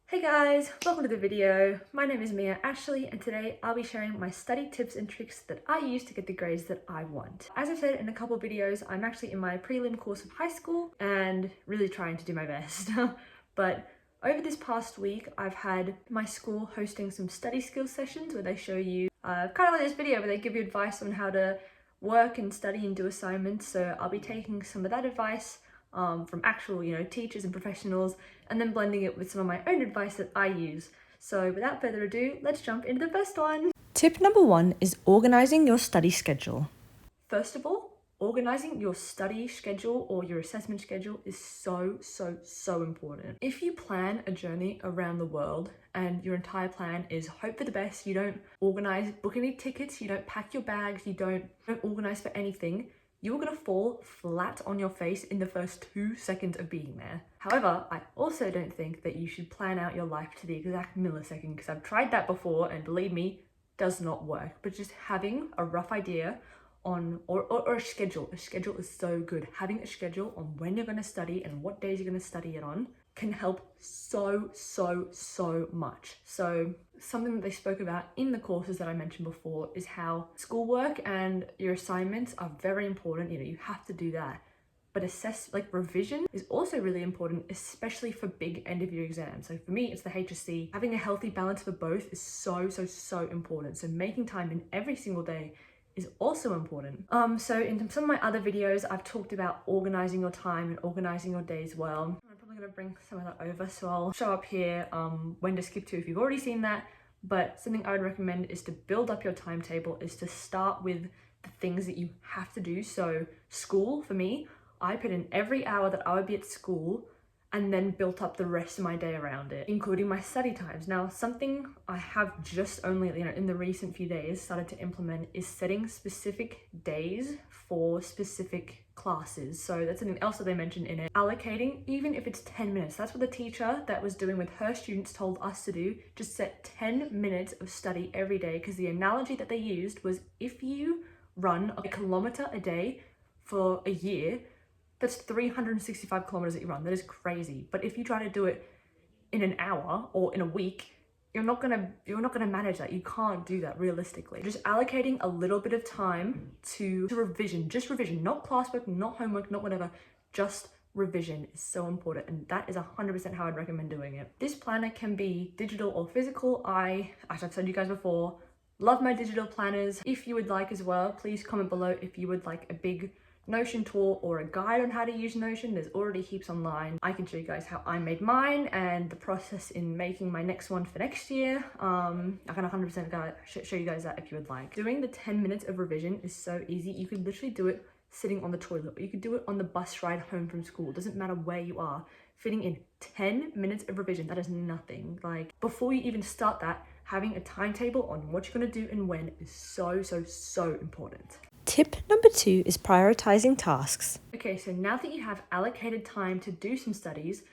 Hey guys, welcome to the video. My name is Mia Ashley and today I'll be sharing my study tips and tricks that I use to get the grades that I want. As I've said in a couple of videos, I'm actually in my prelim course of high school and really trying to do my best. But over this past week, I've had my school hosting some study skills sessions where they show you, kind of like this video where they give you advice on how to work and study and do assignments. So I'll be taking some of that advice from actual, teachers and professionals, and then blending it with some of my own advice that I use. So without further ado, let's jump into the first one. Tip number 1 is organizing your study schedule. First of all, organizing your study schedule or your assessment schedule is so important. If you plan a journey around the world and your entire plan is hope for the best, you don't book any tickets, you don't pack your bags, you don't organize for anything, you're gonna fall flat on your face in the first 2 seconds of being there. However, I also don't think that you should plan out your life to the exact millisecond, because I've tried that before and believe me, does not work. But just having a rough idea on, or a schedule. A schedule is so good. Having a schedule on when you're gonna study and what days you're gonna study it on can help so much. So something that they spoke about in the courses that I mentioned before is how schoolwork and your assignments are very important. You have to do that. But revision is also really important, especially for big end of year exams. So for me, it's the HSC. Having a healthy balance for both is so important. So making time in every single day is also important. So in some of my other videos, I've talked about organizing your time and organizing your days well. I'm probably gonna bring some of that over, so I'll show up here when to skip to if you've already seen that. But something I would recommend is to build up your timetable, is to start with the things that you have to do. So school, for me, I put in every hour that I would be at school and then built up the rest of my day around it, including my study times. Now, something I have just only, in the recent few days started to implement is setting specific days for specific classes. So that's something else that they mentioned in it. Allocating, even if it's 10 minutes. That's what the teacher that was doing with her students told us to do. Just set 10 minutes of study every day, because the analogy that they used was if you run a kilometer a day for a year, that's 365 kilometers that you run. That is crazy. But if you try to do it in an hour or in a week, you're not gonna manage that. You can't do that realistically. Just allocating a little bit of time to revision, just revision, not classwork, not homework, not whatever, just revision is so important, and that is 100% how I'd recommend doing it. This planner can be digital or physical. As I've said to you guys before, love my digital planners. If you would like as well, please comment below if you would like a big Notion tool or a guide on how to use Notion. There's already heaps online. I can show you guys how I made mine and the process in making my next one for next year. I can 100% show you guys that if you would like. Doing the 10 minutes of revision is so easy. You could literally do it sitting on the toilet, or you could do it on the bus ride home from school. It doesn't matter where you are. Fitting in 10 minutes of revision, that is nothing. Like, before you even start that, having a timetable on what you're gonna do and when is so important. Tip number 2 is prioritizing tasks. Okay, so now that you have allocated time to do some studies,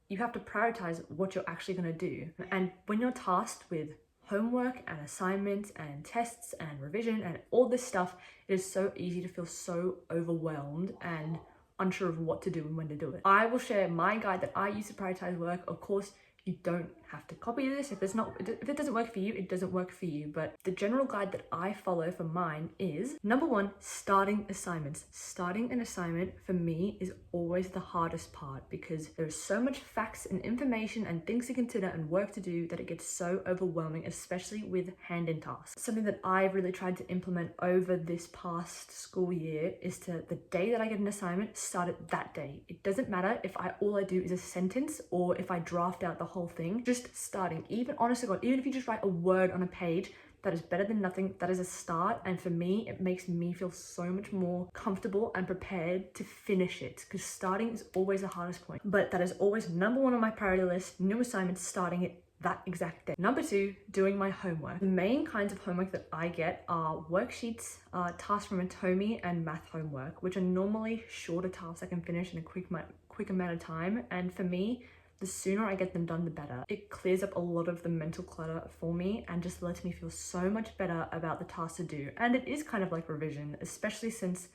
you have to prioritize what you're actually going to do. And when you're tasked with homework and assignments and tests and revision and all this stuff, it is so easy to feel so overwhelmed and unsure of what to do and when to do it. I will share my guide that I use to prioritize work. Of course, you don't have to copy this. If it doesn't work for you, it doesn't work for you. But the general guide that I follow for mine is, number 1, starting assignments. Starting an assignment for me is always the hardest part, because there's so much facts and information and things to consider and work to do that it gets so overwhelming, especially with hand-in tasks. Something that I've really tried to implement over this past school year is to, the day that I get an assignment, start it that day. It doesn't matter if all I do is a sentence or if I draft out the whole thing. Just starting, even honest to God, even if you just write a word on a page, that is better than nothing. That is a start, and for me, it makes me feel so much more comfortable and prepared to finish it, because starting is always the hardest point. But that is always number 1 on my priority list, new assignments, starting it that exact day. Number 2, doing my homework. The main kinds of homework that I get are worksheets, tasks from Atomi, and math homework, which are normally shorter tasks I can finish in a quick amount of time. And for me, the sooner I get them done, the better. It clears up a lot of the mental clutter for me and just lets me feel so much better about the tasks to do. And it is kind of like revision, especially since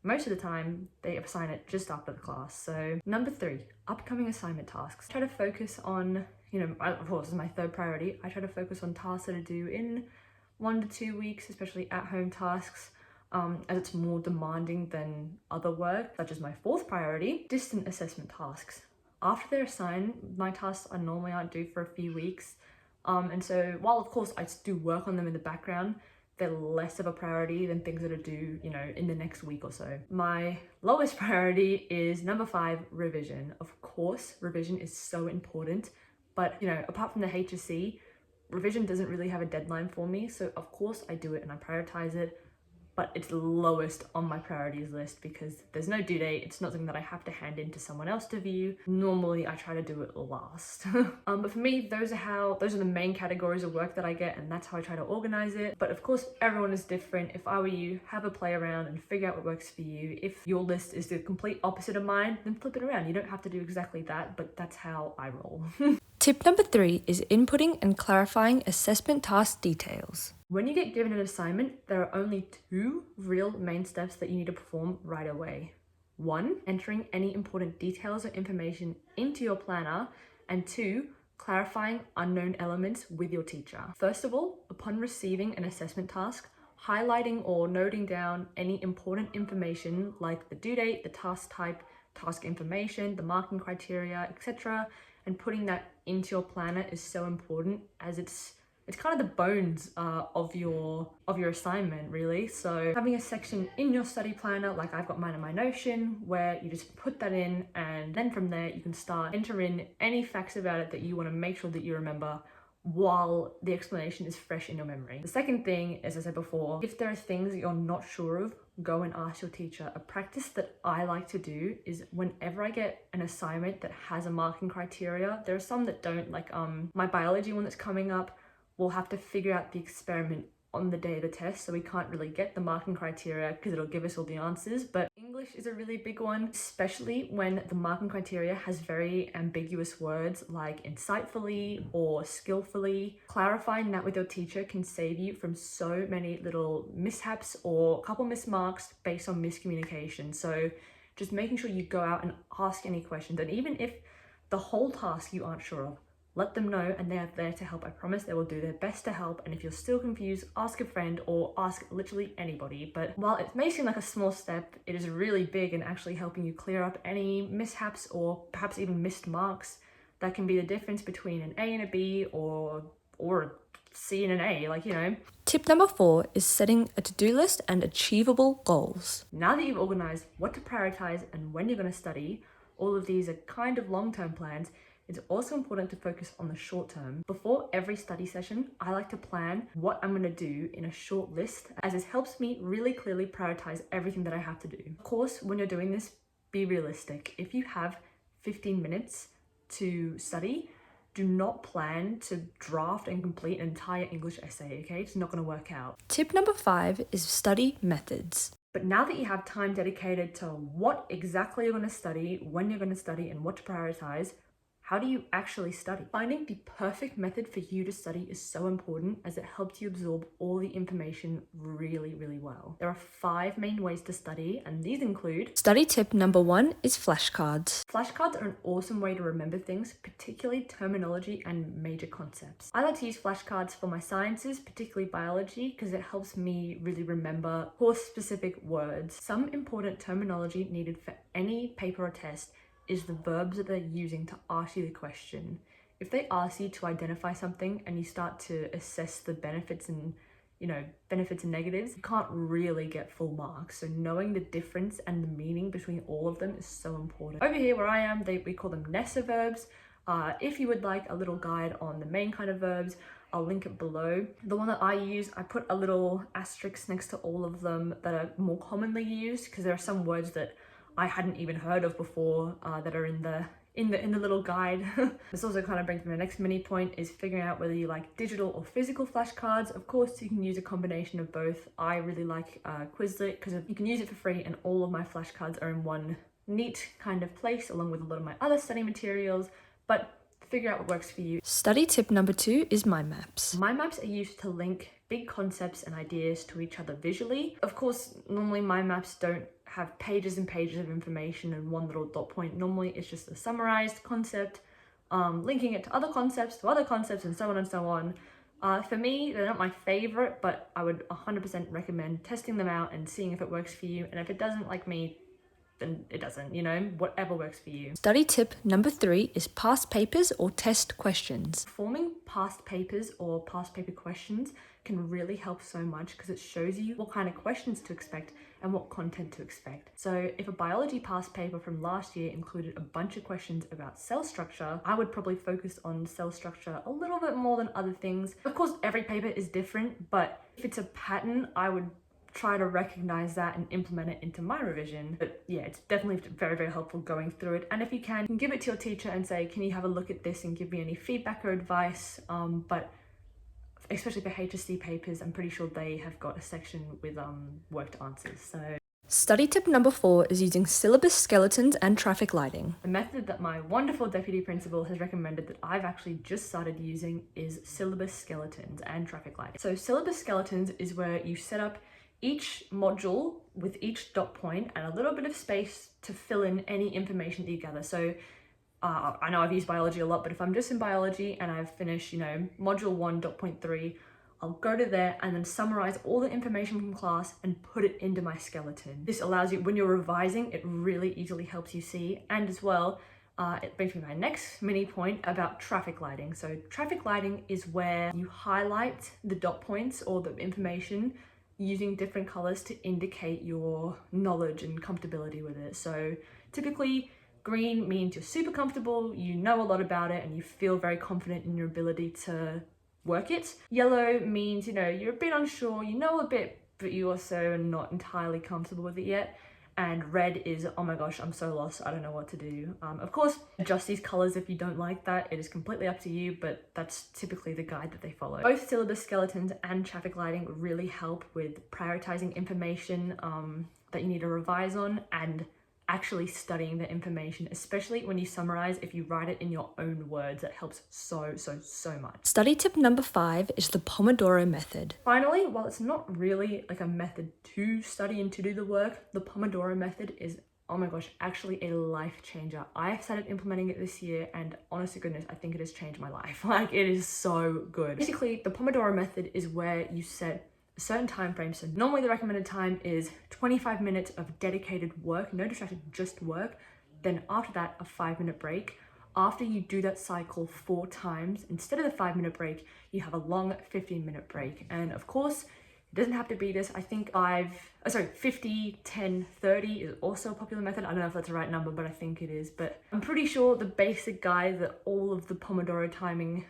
most of the time they assign it just after the class. So number 3, upcoming assignment tasks. Try to focus on of course, this is my third priority. I try to focus on tasks that I do in 1 to 2 weeks, especially at-home tasks, as it's more demanding than other work, such as my fourth priority, distant assessment tasks. After they're assigned, my tasks I normally aren't due for a few weeks. And so while of course I do work on them in the background, they're less of a priority than things that are due, in the next week or so. My lowest priority is number 5, revision. Of course, revision is so important, but apart from the HSC, revision doesn't really have a deadline for me. So of course I do it and I prioritize it, but it's lowest on my priorities list because there's no due date. It's not something that I have to hand in to someone else to view. Normally I try to do it last. But for me, those are the main categories of work that I get, and that's how I try to organize it. But of course, everyone is different. If I were you, have a play around and figure out what works for you. If your list is the complete opposite of mine, then flip it around. You don't have to do exactly that, but that's how I roll. Tip number 3 is inputting and clarifying assessment task details. When you get given an assignment, there are only 2 real main steps that you need to perform right away. 1, entering any important details or information into your planner, and 2, clarifying unknown elements with your teacher. First of all, upon receiving an assessment task, highlighting or noting down any important information like the due date, the task type, task information, the marking criteria, etc., and putting that into your planner is so important, as it's kind of the bones of your assignment, really. So having a section in your study planner, like I've got mine in my Notion, where you just put that in, and then from there you can start enter in any facts about it that you want to make sure that you remember while the explanation is fresh in your memory. The second thing, as I said before, if there are things that you're not sure of, go and ask your teacher. A practice that I like to do is whenever I get an assignment that has a marking criteria, there are some that don't, like my biology one that's coming up, we'll have to figure out the experiment on the day of the test, so we can't really get the marking criteria because it'll give us all the answers. But English is a really big one, especially when the marking criteria has very ambiguous words like insightfully or skillfully. Clarifying that with your teacher can save you from so many little mishaps or a couple missed marks based on miscommunication. So just making sure you go out and ask any questions, and even if the whole task you aren't sure of, let them know, and they are there to help. I promise they will do their best to help. And if you're still confused, ask a friend or ask literally anybody. But while it may seem like a small step, it is really big in actually helping you clear up any mishaps or perhaps even missed marks that can be the difference between an A and a B or a C and an A, Tip number 4 is setting a to-do list and achievable goals. Now that you've organized what to prioritize and when you're going to study, all of these are kind of long-term plans. It's also important to focus on the short term. Before every study session, I like to plan what I'm going to do in a short list, as it helps me really clearly prioritize everything that I have to do. Of course, when you're doing this, be realistic. If you have 15 minutes to study, do not plan to draft and complete an entire English essay, okay? It's not going to work out. Tip number 5 is study methods. But now that you have time dedicated to what exactly you're going to study, when you're going to study, and what to prioritize, how do you actually study? Finding the perfect method for you to study is so important, as it helps you absorb all the information really, really well. There are 5 main ways to study, and these include... Study tip number 1 is flashcards. Flashcards are an awesome way to remember things, particularly terminology and major concepts. I like to use flashcards for my sciences, particularly biology, because it helps me really remember course-specific words. Some important terminology needed for any paper or test is the verbs that they're using to ask you the question. If they ask you to identify something and you start to assess the benefits and negatives, you can't really get full marks. So knowing the difference and the meaning between all of them is so important. Over here where I am, we call them Nessa verbs. If you would like a little guide on the main kind of verbs, I'll link it below. The one that I use, I put a little asterisk next to all of them that are more commonly used, because there are some words that I hadn't even heard of before that are in the little guide. This also kind of brings me to my next mini point, is figuring out whether you like digital or physical flashcards. Of course, you can use a combination of both. I really like Quizlet because you can use it for free, and all of my flashcards are in one neat kind of place along with a lot of my other study materials, but figure out what works for you. Study tip number 2 is mind maps. Mind maps are used to link big concepts and ideas to each other visually. Of course, normally mind maps don't have pages and pages of information and one little dot point. Normally it's just a summarized concept linking it to other concepts, and so on and so on. For me, they're not my favorite, but I would 100% recommend testing them out and seeing if it works for you. And if it doesn't, like me, then it doesn't, you know, whatever works for you. Study tip number 3 is past papers or test questions. Forming past papers or past paper questions can really help so much because it shows you what kind of questions to expect and what content to expect. So if a biology past paper from last year included a bunch of questions about cell structure, I would probably focus on cell structure a little bit more than other things. Of course, every paper is different, but if it's a pattern, I would try to recognize that and implement it into my revision. But yeah, it's definitely very, very helpful going through it. And if you can give it to your teacher and say, can you have a look at this and give me any feedback or advice? But especially for HSC papers, I'm pretty sure they have got a section with worked answers. So Study tip number 4 is using syllabus skeletons and traffic lighting. the method that my wonderful deputy principal has recommended that I've actually just started using is syllabus skeletons and traffic lighting. So syllabus skeletons is where you set up each module with each dot point and a little bit of space to fill in any information that you gather. So I know I've used biology a lot, but if I'm just in biology and I've finished, you know, module 1.3, I'll go to there and then summarize all the information from class and put it into my skeleton. This allows you, when you're revising, it really easily helps you see. And as well, it brings me to my next mini point about traffic lighting. So traffic lighting is where you highlight the dot points or the information using different colors to indicate your knowledge and comfortability with it. So typically, green means you're super comfortable, you know a lot about it, and you feel very confident in your ability to work it. Yellow means, you know, you're a bit unsure, you know a bit, but you also are not entirely comfortable with it yet. And red is, oh my gosh, I'm so lost, I don't know what to do. Of course, adjust these colors if you don't like that. It is completely up to you, but that's typically the guide that they follow. Both syllabus skeletons and traffic lighting really help with prioritizing information that you need to revise on and actually studying the information, especially when you summarize. If you write it in your own words, that helps so much. Study tip number 5 is the Pomodoro method. Finally, while it's not really like a method to study and to do the work, the Pomodoro method is, oh my gosh, actually a life changer. I started implementing it this year and honest to goodness, I think it has changed my life. Like, it is so good. Basically, the Pomodoro method is where you set a certain time frame. So normally the recommended time is 25 minutes of dedicated work, no distraction, just work. Then after that, a 5-minute break. After you do that cycle 4 times, instead of the 5-minute break, you have a long 15-minute break. And of course, it doesn't have to be this. I think 50, 10, 30 is also a popular method. I don't know if that's the right number, but I think it is. But I'm pretty sure the basic guide that all of the Pomodoro timing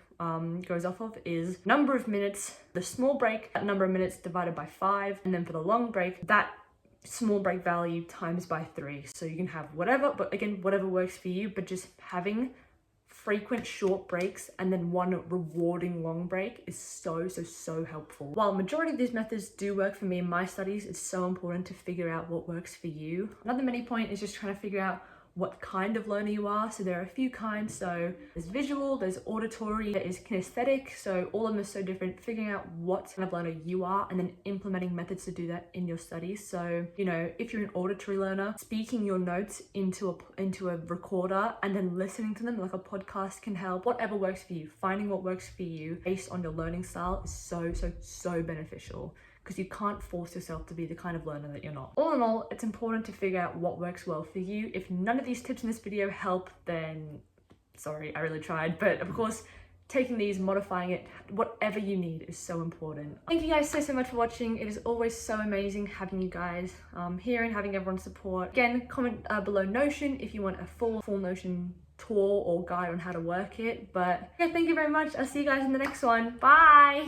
goes off of is number of minutes, the small break, that number of minutes divided by 5, and then for the long break, that small break value times by 3. So you can have whatever, but again, whatever works for you, but just having frequent short breaks and then one rewarding long break is so helpful. While majority of these methods do work for me in my studies, it's so important to figure out what works for you. Another mini point is just trying to figure out what kind of learner you are. So there are a few kinds. So there's visual, there's auditory, there is kinesthetic. So all of them are so different. Figuring out what kind of learner you are and then implementing methods to do that in your studies. So, you know, if you're an auditory learner, speaking your notes into a recorder and then listening to them like a podcast can help. Whatever works for you, finding what works for you based on your learning style is so beneficial, because you can't force yourself to be the kind of learner that you're not. All in all, it's important to figure out what works well for you. If none of these tips in this video help, then sorry, I really tried. But of course, taking these, modifying it, whatever you need is so important. Thank you guys so much for watching. It is always so amazing having you guys here and having everyone's support. Again, comment below Notion if you want a full Notion tour or guide on how to work it. But yeah, thank you very much. I'll see you guys in the next one. Bye!